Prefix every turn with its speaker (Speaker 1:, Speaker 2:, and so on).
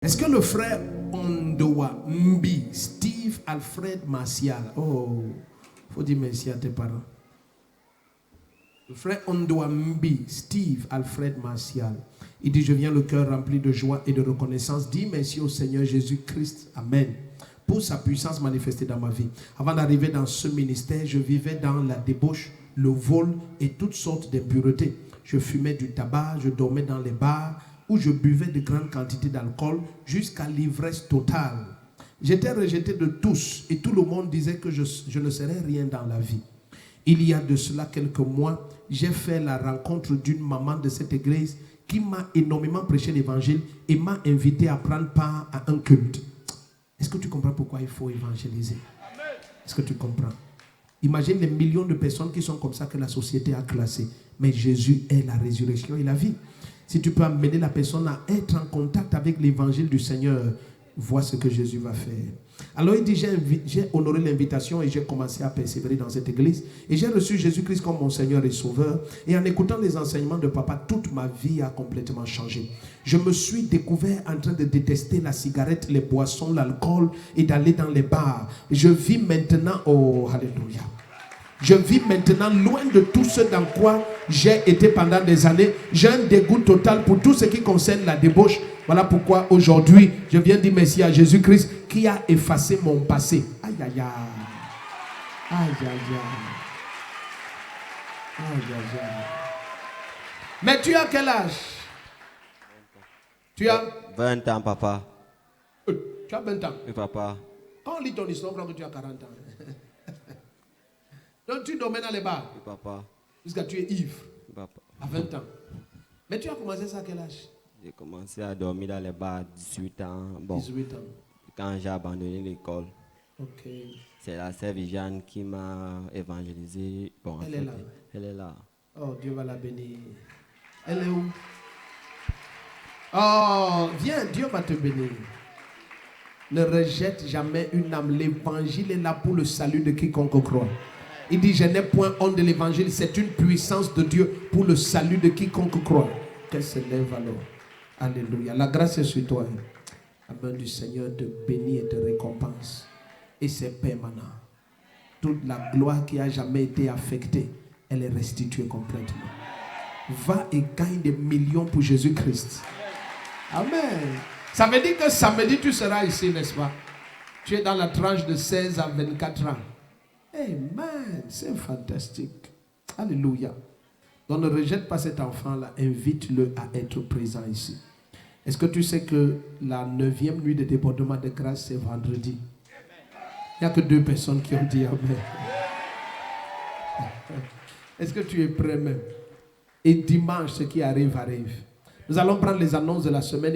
Speaker 1: Est-ce que le frère Ondoa Mbi, Steve Alfred Martial, faut dire merci à tes parents. Le frère Ondoa Mbi, Steve Alfred Martial, il dit: je viens le cœur rempli de joie et de reconnaissance. Dis merci au Seigneur Jésus-Christ. Amen. Pour sa puissance manifestée dans ma vie. Avant d'arriver dans ce ministère, je vivais dans la débauche, le vol et toutes sortes d'impuretés. Je fumais du tabac, je dormais dans les bars où je buvais de grandes quantités d'alcool jusqu'à l'ivresse totale. J'étais rejeté de tous et tout le monde disait que je ne serais rien dans la vie. Il y a de cela quelques mois, j'ai fait la rencontre d'une maman de cette église qui m'a énormément prêché l'évangile et m'a invité à prendre part à un culte. Est-ce que tu comprends pourquoi il faut évangéliser? Est-ce que tu comprends? Imagine les millions de personnes qui sont comme ça que la société a classées. Mais Jésus est la résurrection et la vie. Si tu peux amener la personne à être en contact avec l'évangile du Seigneur, vois ce que Jésus va faire. Alors il dit, j'ai honoré l'invitation et j'ai commencé à persévérer dans cette église. Et j'ai reçu Jésus-Christ comme mon Seigneur et Sauveur. Et en écoutant les enseignements de papa, toute ma vie a complètement changé. Je me suis découvert en train de détester la cigarette, les boissons, l'alcool et d'aller dans les bars. Je vis maintenant, oh, alléluia. Je vis maintenant loin de tout ce dans quoi j'ai été pendant des années. J'ai un dégoût total pour tout ce qui concerne la débauche. Voilà pourquoi aujourd'hui, je viens dire merci à Jésus-Christ qui a effacé mon passé. Aïe, aïe, aïe. Aïe, aïe, aïe. Aïe, aïe, aïe. Mais tu as quel âge? Tu as
Speaker 2: 20 ans, papa.
Speaker 1: Tu as 20 ans?
Speaker 2: Oui, papa.
Speaker 1: Quand on lit ton histoire, on croit que tu as 40 ans. Donc tu dormais dans les bars?
Speaker 2: Oui, papa.
Speaker 1: Jusqu'à tu es ivre?
Speaker 2: Oui, papa.
Speaker 1: À 20 ans. Mais tu as commencé ça à quel âge?
Speaker 2: J'ai commencé à dormir dans les bars à 18 ans. Bon,
Speaker 1: 18 ans.
Speaker 2: quand j'ai abandonné l'école,
Speaker 1: Ok.
Speaker 2: c'est la sœur Viviane qui m'a évangélisé. Bon,
Speaker 1: Elle est là.
Speaker 2: Elle est là.
Speaker 1: Oh, Dieu va la bénir. Elle est où? Oh, viens, Dieu va te bénir. Ne rejette jamais une âme. L'évangile est là pour le salut de quiconque croit. Il dit, je n'ai point honte de l'évangile. C'est une puissance de Dieu pour le salut de quiconque croit. Qu'elle se lève alors. Alléluia. La grâce est sur toi. La main du Seigneur te bénit et te récompense. Et c'est permanent. Toute la gloire qui a jamais été affectée, elle est restituée complètement. Va et gagne des millions pour Jésus-Christ. Amen. Ça veut dire que samedi, tu seras ici, n'est-ce pas? Tu es dans la tranche de 16 à 24 ans. Amen. C'est fantastique. Alléluia. Donc ne rejette pas cet enfant-là. Invite-le à être présent ici. Est-ce que tu sais que la 9e nuit de débordement de grâce, c'est vendredi? Il n'y a que 2 personnes qui ont dit Amen. Est-ce que tu es prêt même? Et dimanche, ce qui arrive, arrive. Nous allons prendre les annonces de la semaine.